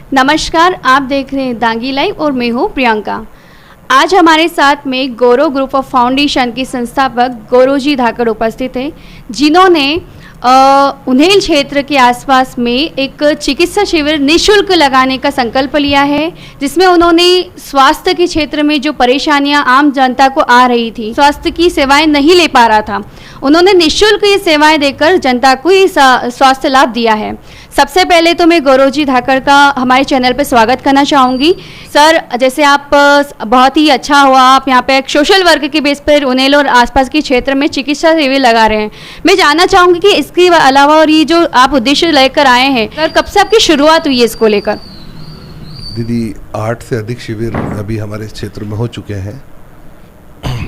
नमस्कार, आप देख रहे हैं दांगी लाइव और मैं हूँ प्रियंका। आज हमारे साथ में गौरव ग्रुप ऑफ फाउंडेशन की संस्थापक गौरव जी धाकड़ उपस्थित हैं, जिन्होंने उन्हेल क्षेत्र के आसपास में एक चिकित्सा शिविर निःशुल्क लगाने का संकल्प लिया है, जिसमें उन्होंने स्वास्थ्य के क्षेत्र में जो परेशानियां आम जनता को आ रही थी, स्वास्थ्य की सेवाएं नहीं ले पा रहा था, उन्होंने निःशुल्क ये सेवाएं देकर जनता को ये स्वास्थ्य लाभ दिया है। सबसे पहले तो मैं गौरव जी धाकड़ का हमारे चैनल पर स्वागत करना चाहूँगी। सर, जैसे आप बहुत ही अच्छा हुआ, आप यहाँ पे एक सोशल वर्क के बेस पर उन्हेल और आसपास के क्षेत्र में चिकित्सा शिविर लगा रहे हैं। मैं जानना चाहूँगी कि इसके अलावा और ये जो आप उद्देश्य लेकर आए हैं, सर कब से आपकी शुरुआत हुई है इसको लेकर? दीदी, 8 से अधिक शिविर अभी हमारे क्षेत्र में हो चुके हैं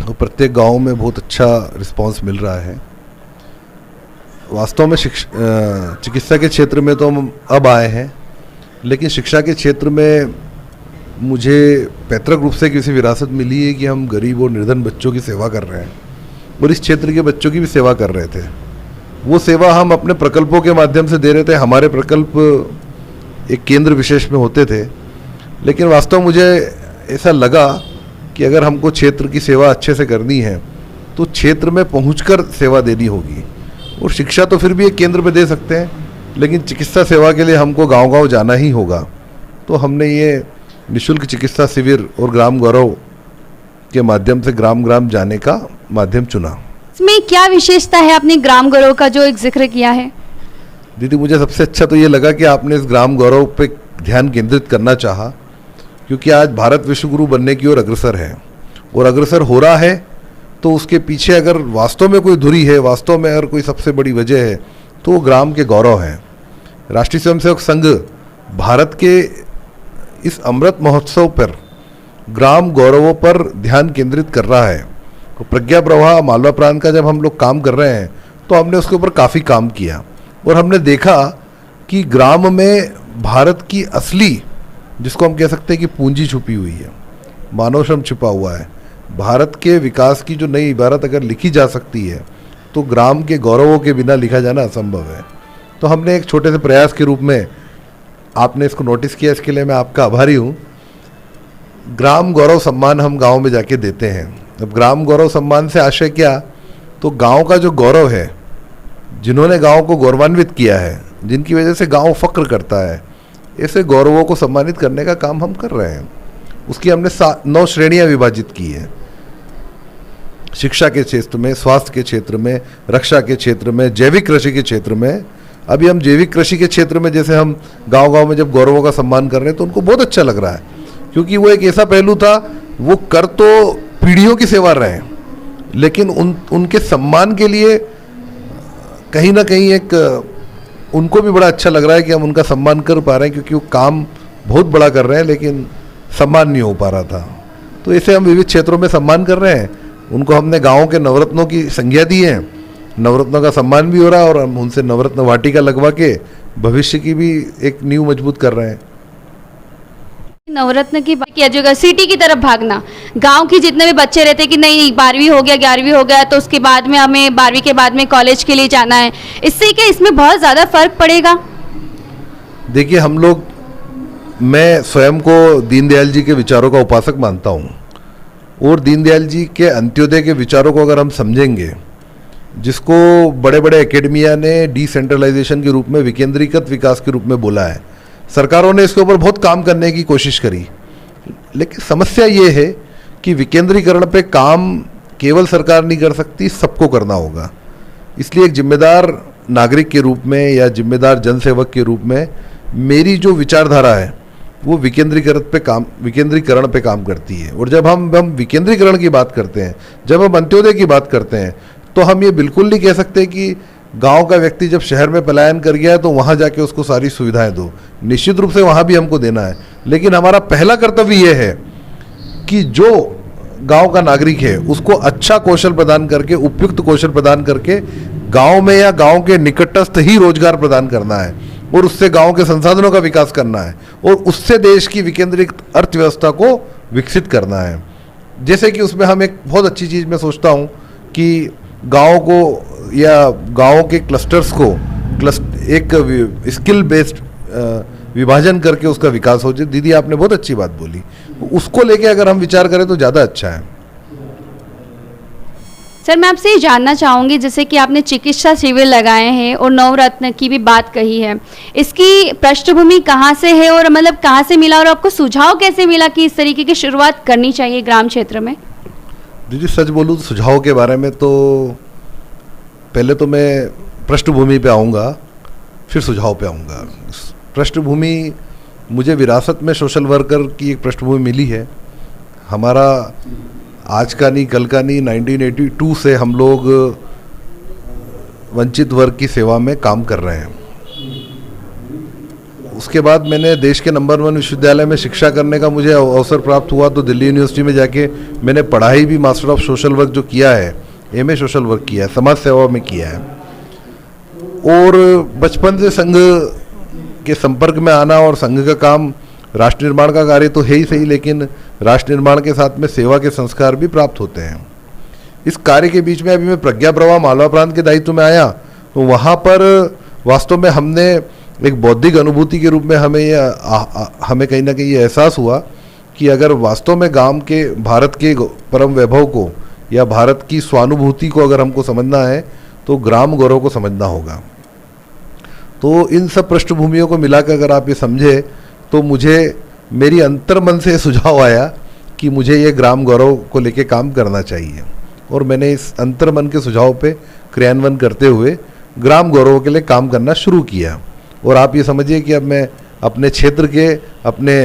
और प्रत्येक गांव में बहुत अच्छा रिस्पांस मिल रहा है। वास्तव में चिकित्सा के क्षेत्र में तो हम अब आए हैं, लेकिन शिक्षा के क्षेत्र में मुझे पैतृक रूप से किसी विरासत मिली है कि हम गरीब और निर्धन बच्चों की सेवा कर रहे हैं और इस क्षेत्र के बच्चों की भी सेवा कर रहे थे। वो सेवा हम अपने प्रकल्पों के माध्यम से दे रहे थे। हमारे प्रकल्प एक केंद्र विशेष में होते थे, लेकिन वास्तव मुझे ऐसा लगा कि अगर हमको क्षेत्र की सेवा अच्छे से करनी है तो क्षेत्र में पहुंचकर सेवा देनी होगी। और शिक्षा तो फिर भी एक केंद्र पे दे सकते हैं, लेकिन चिकित्सा सेवा के लिए हमको गांव-गांव जाना ही होगा। तो हमने ये निःशुल्क चिकित्सा शिविर और ग्राम गौरव के माध्यम से ग्राम ग्राम जाने का माध्यम चुना। इसमें क्या विशेषता है, आपने ग्राम गौरव का जो एक जिक्र किया है? दीदी, मुझे सबसे अच्छा तो ये लगा कि आपने इस ग्राम गौरव पे ध्यान केंद्रित करना चाहा, क्योंकि आज भारत विश्वगुरु बनने की ओर अग्रसर है और अग्रसर हो रहा है। तो उसके पीछे अगर वास्तव में कोई धुरी है, वास्तव में अगर कोई सबसे बड़ी वजह है, तो वो ग्राम के गौरव है। राष्ट्रीय स्वयंसेवक संघ भारत के इस अमृत महोत्सव पर ग्राम गौरवों पर ध्यान केंद्रित कर रहा है। तो प्रज्ञा प्रवाह मालवा प्रांत का जब हम लोग काम कर रहे हैं तो हमने उसके ऊपर काफ़ी काम किया और हमने देखा कि ग्राम में भारत की असली, जिसको हम कह सकते हैं कि पूंजी छुपी हुई है, मानव श्रम छुपा हुआ है। भारत के विकास की जो नई इबारत अगर लिखी जा सकती है तो ग्राम के गौरवों के बिना लिखा जाना असंभव है। तो हमने एक छोटे से प्रयास के रूप में, आपने इसको नोटिस किया, इसके लिए मैं आपका आभारी हूँ। ग्राम गौरव सम्मान हम गांव में जाके देते हैं। अब ग्राम गौरव सम्मान से आशय क्या, तो गांव का जो गौरव है, जिन्होंने गांव को गौरवान्वित किया है, जिनकी वजह से गांव फक्र करता है, ऐसे गौरवों को सम्मानित करने का काम हम कर रहे हैं। उसकी हमने 9 श्रेणियां विभाजित की है। शिक्षा के क्षेत्र में, स्वास्थ्य के क्षेत्र में, रक्षा के क्षेत्र में, जैविक कृषि के क्षेत्र में। अभी हम जैविक कृषि के क्षेत्र में, जैसे हम गांव-गांव में जब गौरवों का सम्मान कर रहे हैं तो उनको बहुत अच्छा लग रहा है, क्योंकि वो एक ऐसा पहलू था, वो कर तो पीढ़ियों की सेवा रहे हैं, लेकिन उनके सम्मान के लिए कहीं ना कहीं एक उनको भी बड़ा अच्छा लग रहा है कि हम उनका सम्मान कर पा रहे हैं, क्योंकि वो काम बहुत बड़ा कर रहे हैं लेकिन सम्मान नहीं हो पा रहा था। तो ऐसे हम विविध क्षेत्रों में सम्मान कर रहे हैं। उनको हमने गाँव के नवरत्नों की संज्ञा दी है, नवरत्नों का सम्मान भी हो रहा है और हम उनसे नवरत्न वाटिका लगवा के भविष्य की भी एक नींव मजबूत कर रहे हैं। नवरत्न की बात किया जाएगा, सिटी की तरफ भागना, गांव के जितने भी बच्चे रहते हैं कि नहीं 12वीं हो गया, 11वीं हो गया, तो उसके बाद में हमें 12वीं के बाद में कॉलेज के लिए जाना है, इससे क्या इसमें बहुत ज़्यादा फर्क पड़ेगा? देखिए, हम लोग, मैं स्वयं को दीनदयाल जी के विचारों का उपासक मानता हूँ और दीनदयाल जी के अंत्योदय के विचारों को अगर हम समझेंगे, जिसको बड़े बड़े एकेडमिया ने डिसेंट्रलाइजेशन के रूप में, विकेंद्रीकृत विकास के रूप में बोला है, सरकारों ने इसके ऊपर बहुत काम करने की कोशिश करी, लेकिन समस्या ये है कि विकेंद्रीकरण पे काम केवल सरकार नहीं कर सकती, सबको करना होगा। इसलिए एक जिम्मेदार नागरिक के रूप में या जिम्मेदार जनसेवक के रूप में मेरी जो विचारधारा है वो विकेंद्रीकरण पे काम करती है। और जब हम विकेंद्रीकरण की बात करते हैं, जब हम अंत्योदय की बात करते हैं, तो हम ये बिल्कुल नहीं कह सकते कि गांव का व्यक्ति जब शहर में पलायन कर गया है तो वहां जाके उसको सारी सुविधाएं दो। निश्चित रूप से वहां भी हमको देना है, लेकिन हमारा पहला कर्तव्य ये है कि जो गांव का नागरिक है उसको अच्छा कौशल प्रदान करके, उपयुक्त कौशल प्रदान करके गांव में या गांव के निकटस्थ ही रोजगार प्रदान करना है और उससे गांव के संसाधनों का विकास करना है और उससे देश की विकेंद्रित अर्थव्यवस्था को विकसित करना है। जैसे कि उसमें हम एक बहुत अच्छी चीज़ मैं सोचता हूँ कि गांव को या गांव के क्लस्टर्स को एक स्किल बेस्ड विभाजन करके उसका विकास हो जाए। दीदी आपने बहुत अच्छी बात बोली, उसको लेके अगर हम विचार करें तो ज़्यादा अच्छा है। सर मैं आपसे ये जानना चाहूँगी, जैसे कि आपने चिकित्सा शिविर लगाए हैं और नवरत्न की भी बात कही है, इसकी पृष्ठभूमि कहाँ से है और मतलब कहाँ से मिला और आपको सुझाव कैसे मिला कि इस तरीके की शुरुआत करनी चाहिए ग्राम क्षेत्र में? दीदी सच बोलूँ तो सुझाव के बारे में तो पहले तो मैं पृष्ठभूमि पे आऊँगा, फिर सुझाव पे आऊँगा। पृष्ठभूमि मुझे विरासत में सोशल वर्कर की एक पृष्ठभूमि मिली है। हमारा आज का नहीं कल का नहीं, 1982 से हम लोग वंचित वर्ग की सेवा में काम कर रहे हैं। उसके बाद मैंने देश के नंबर 1 विश्वविद्यालय में शिक्षा करने का मुझे अवसर प्राप्त हुआ, तो दिल्ली यूनिवर्सिटी में जाके मैंने पढ़ाई भी मास्टर ऑफ सोशल वर्क जो किया है, एमए सोशल वर्क किया है, समाज सेवा में किया है। और बचपन से संघ के संपर्क में आना और संघ का काम राष्ट्र निर्माण का कार्य तो है ही सही, लेकिन राष्ट्र निर्माण के साथ में सेवा के संस्कार भी प्राप्त होते हैं। इस कार्य के बीच में अभी मैं प्रज्ञा प्रवाह मालवा प्रांत के दायित्व में आया, तो वहाँ पर वास्तव में हमने एक बौद्धिक अनुभूति के रूप में हमें कहीं ना कहीं ये एहसास हुआ कि अगर वास्तव में गांव के भारत के परम वैभव को या भारत की स्वानुभूति को अगर हमको समझना है तो ग्राम गौरव को समझना होगा। तो इन सब पृष्ठभूमियों को मिलाकर अगर आप ये समझे तो मुझे मेरी अंतर्मन से सुझाव आया कि मुझे ये ग्राम गौरव को लेके काम करना चाहिए, और मैंने इस अंतर्मन के सुझाव पे क्रियान्वयन करते हुए ग्राम गौरव के लिए काम करना शुरू किया। और आप ये समझिए कि अब मैं अपने क्षेत्र के अपने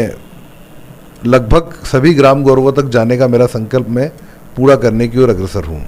लगभग सभी ग्राम गौरवों तक जाने का मेरा संकल्प मैं पूरा करने की ओर अग्रसर हूँ।